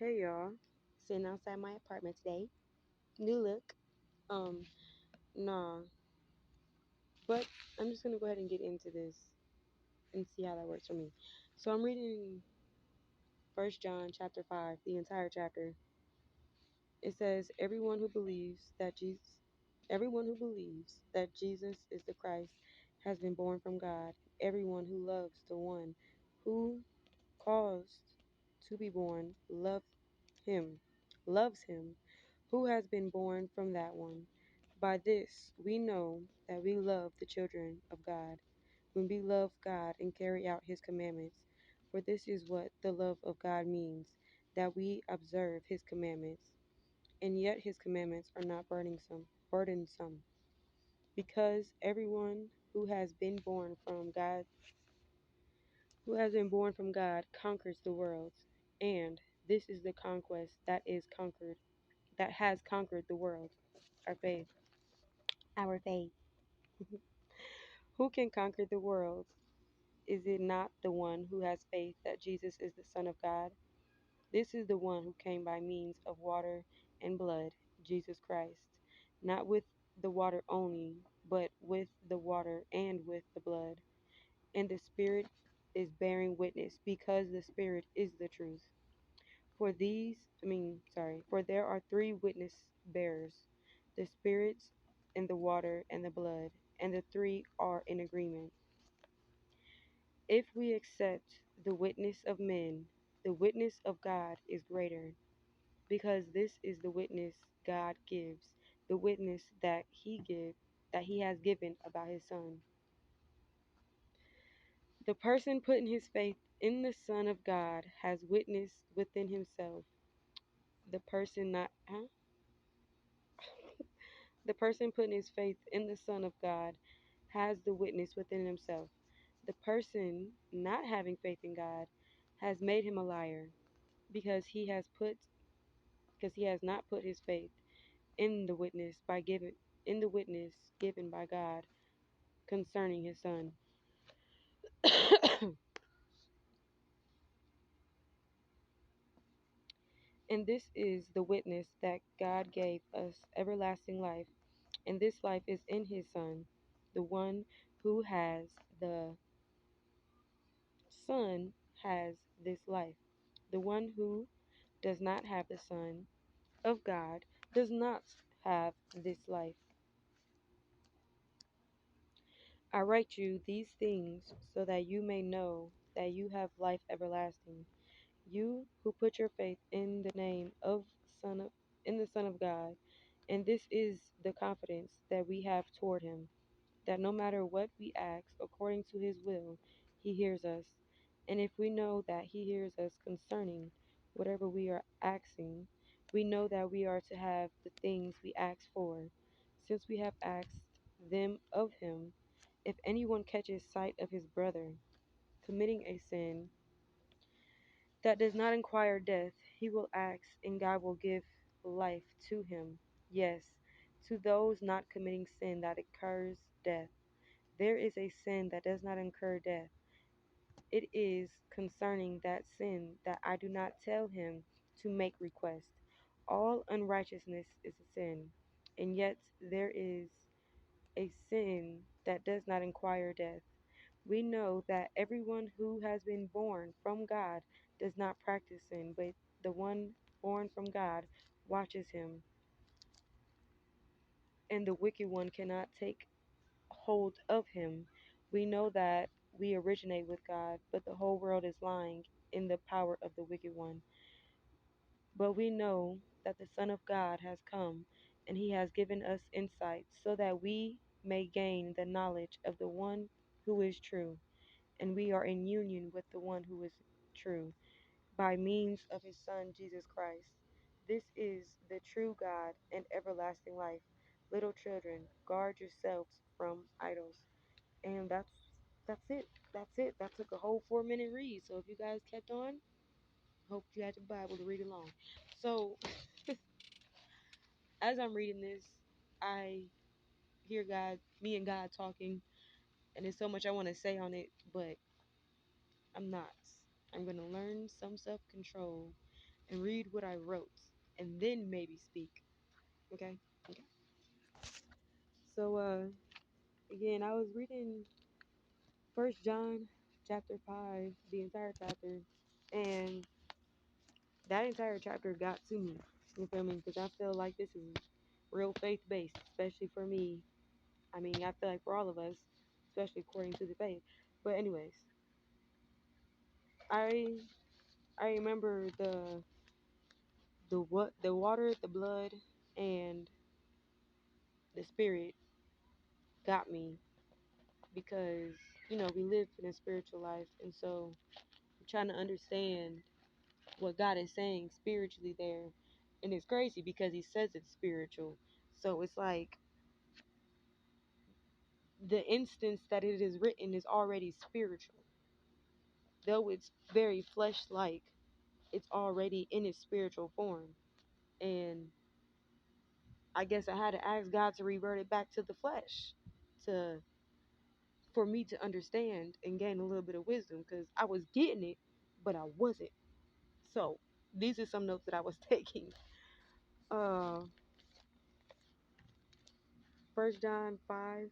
Hey y'all, sitting outside my apartment today. New look. Um, nah, but I'm just gonna go ahead and get into this and see how that works for me. So I'm reading First John chapter 5, the entire chapter. It says, everyone who believes that Jesus is the Christ has been born from God. Everyone who loves the one who caused to be born him, loves him who has been born from that one. By this we know that we love the children of God, when we love God and carry out his commandments. For this is what the love of God means, that we observe his commandments. And yet his commandments are not burdensome, because everyone who has been born from God conquers the world. And this is the conquest that has conquered the world, our faith. Our faith. Who can conquer the world? Is it not the one who has faith that Jesus is the Son of God? This is the one who came by means of water and blood, Jesus Christ, not with the water only, but with the water and with the blood. And the Spirit is bearing witness, because the Spirit is the truth. For there are three witness bearers, the Spirit and the water and the blood, and the three are in agreement. If we accept the witness of men, the witness of God is greater, because this is the witness God gives, the witness that he has given about his Son. The person putting his faith in the Son of God has witness within himself. The person not huh? The person putting his faith in the Son of God has the witness within himself. The person not having faith in God has made him a liar, because he has not put his faith in the witness given by God concerning his Son. And this is the witness, that God gave us everlasting life, and this life is in his Son. The one who has the Son has this life. The one who does not have the Son of God does not have this life. I write you these things so that you may know that you have life everlasting. You who put your faith in the Son of God, and this is the confidence that we have toward him, that no matter what we ask according to his will, he hears us. And if we know that he hears us concerning whatever we are asking, we know that we are to have the things we ask for, since we have asked them of him. If anyone catches sight of his brother committing a sin that does not inquire death, he will ask, and God will give life to him. Yes, to those not committing sin that incurs death. There is a sin that does not incur death. It is concerning that sin that I do not tell him to make request. All unrighteousness is a sin, and yet there is a sin that does not inquire death. We know that everyone who has been born from God does not practice sin, but the one born from God watches him, and the wicked one cannot take hold of him. We know that we originate with God, but the whole world is lying in the power of the wicked one. But we know that the Son of God has come, and he has given us insight, so that we may gain the knowledge of the one who is true, and we are in union with the one who is true, by means of his Son Jesus Christ. This is the true God and everlasting life. Little children, guard yourselves from idols. And that's it. That's it. That took a whole 4-minute read. So if you guys kept on, hope you had your Bible to read along. So as I'm reading this, I hear me and God talking, and there's so much I want to say on it, but I'm not. I'm gonna learn some self-control and read what I wrote and then maybe speak. Okay? Okay. So again, I was reading First John chapter 5, the entire chapter, and that entire chapter got to me. You feel me? Because I feel like this is real faith based, especially for me. I mean, I feel like for all of us, especially according to the faith. But anyways, I I remember the water, the blood, and the spirit got me because we live in a spiritual life, and so I'm trying to understand what God is saying spiritually there, and it's crazy because He says it's spiritual, so it's like the instance that it is written is already spiritual, though it's very flesh-like. It's already in its spiritual form, and I guess I had to ask God to revert it back to the flesh, to for me to understand and gain a little bit of wisdom because I was getting it, but I wasn't. So these are some notes that I was taking. Uh, First John 5.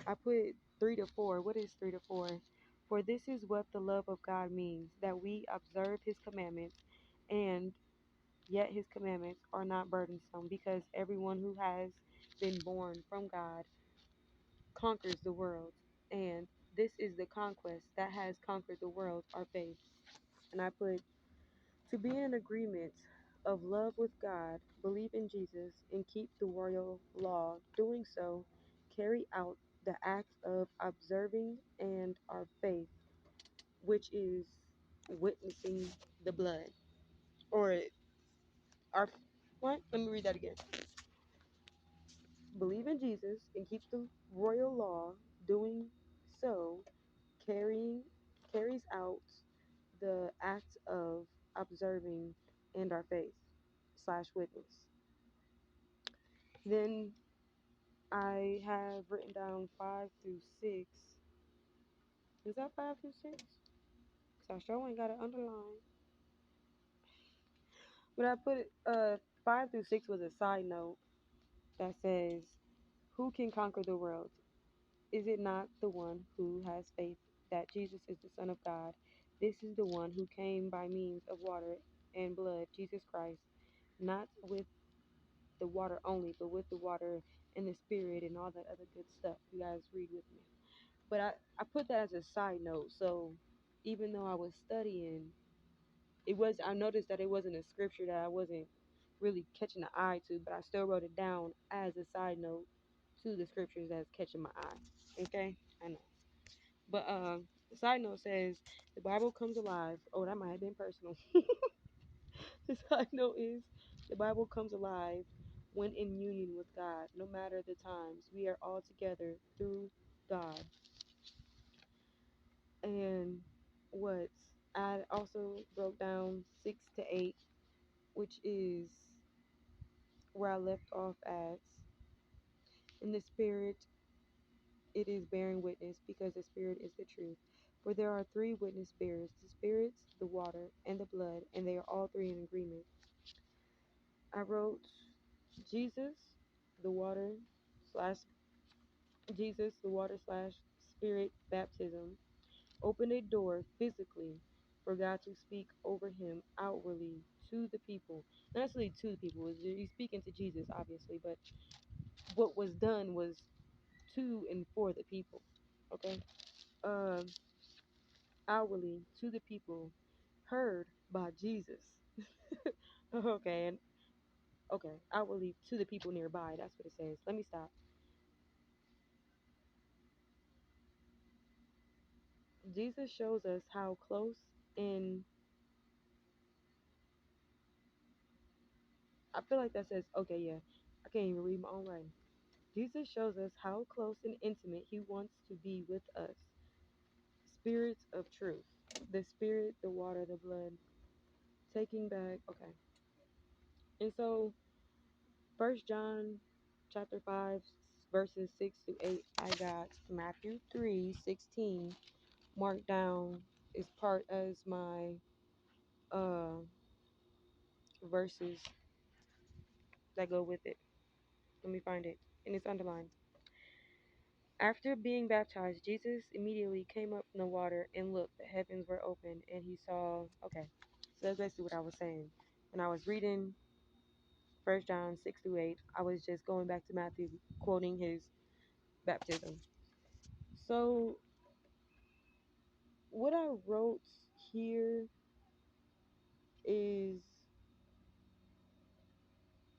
I put 3 to 4. What is 3 to 4? For this is what the love of God means, that we observe His commandments, and yet His commandments are not burdensome, because everyone who has been born from God conquers the world. And this is the conquest that has conquered the world, our faith. And I put to be in agreement of love with God, believe in Jesus, and keep the royal law. Doing so, carry out the acts of observing and our faith, which is witnessing the blood. Or our what? Let me read that again. Believe in Jesus and keep the royal law. Doing so, carrying carries out the act of observing and our faith slash witness. Then I have written down 5 through 6. Is that 5 through 6? Cause I sure ain't got it underlined. But I put 5 through 6 was a side note that says, "Who can conquer the world? Is it not the one who has faith that Jesus is the Son of God? This is the one who came by means of water and blood, Jesus Christ, not with the water only, but with the water and the Spirit and all that other good stuff." You guys read with me. But I put that as a side note. So even though I was studying, I noticed that it wasn't a scripture that I wasn't really catching the eye to, but I still wrote it down as a side note to the scriptures that's catching my eye. Okay? I know. But the side note says the Bible comes alive. Oh, that might have been personal. The side note is the Bible comes alive when in union with God, no matter the times. We are all together through God. And what I also broke down 6 to 8, which is where I left off at. In the spirit, it is bearing witness, because the spirit is the truth. For there are three witness bearers: the spirits, the water, and the blood, and they are all three in agreement. I wrote Jesus, the water slash Jesus, the water slash spirit baptism opened a door physically for God to speak over him outwardly to the people. Not necessarily to the people, he's speaking to Jesus, obviously, but what was done was to and for the people. Okay? Um, Outwardly to the people, heard by Jesus. Okay, and okay, outwardly to the people nearby. That's what it says. Let me stop. Jesus shows us how close in. I feel like that says, okay, yeah. I can't even read my own writing. Jesus shows us how close and intimate he wants to be with us. Spirits of truth. The spirit, the water, the blood. Taking back. Okay. And so, First John chapter 5, verses 6 to 8, I got Matthew 3:16 marked down as part as my uh verses that go with it. Let me find it. And it's underlined. After being baptized, Jesus immediately came up from the water, and look, the heavens were open, and he saw. Okay, so that's basically what I was saying. When I was reading 1 John 6 through 8, I was just going back to Matthew, quoting his baptism. So, what I wrote here is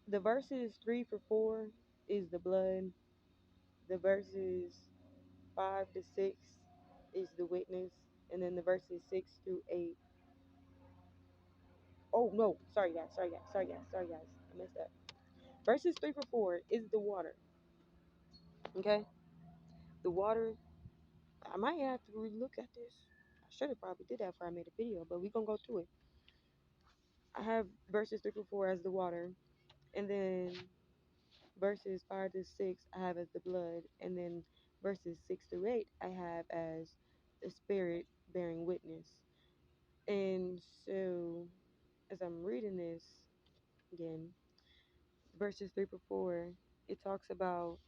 the verses 3 for 4 is the blood, the verses 5 to 6 is the witness, and then the verses 6 through 8. Oh no, sorry guys, I messed up. Verses 3 for 4 is the water. Okay, the water. I might have to relook at this. I should have probably did that before I made a video, but we gonna go to it. I have verses 3 for 4 as the water, and then verses 5 to 6 I have as the blood, and then verses 6 through 8 I have as the Spirit bearing witness. And so, as I'm reading this again, verses 3 for 4, it talks about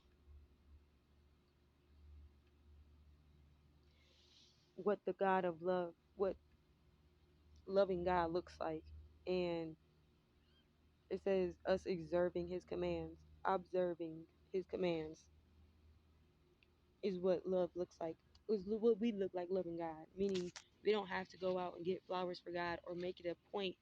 what the God of love, what loving God looks like, and it says us observing His commands is what love looks like. Is what we look like loving God, meaning we don't have to go out and get flowers for God or make it a point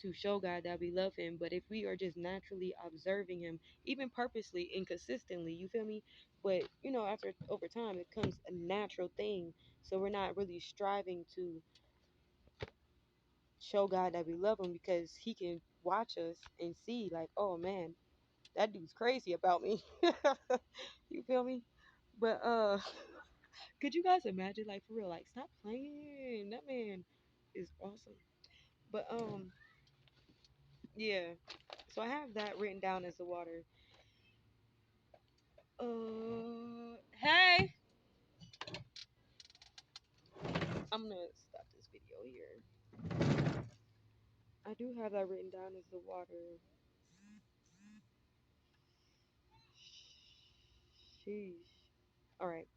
to show God that we love Him. But if we are just naturally observing Him, even purposely and consistently, you feel me? But after over time, it becomes a natural thing. So we're not really striving to show God that we love Him because He can watch us and see, like, oh man, that dude's crazy about me. You feel me? But could you guys imagine, like, for real, like, stop playing. That man is awesome. But yeah. So I have that written down as the water. Hey, I'm gonna stop this video here. I do have that written down as the water. Sheesh. All right.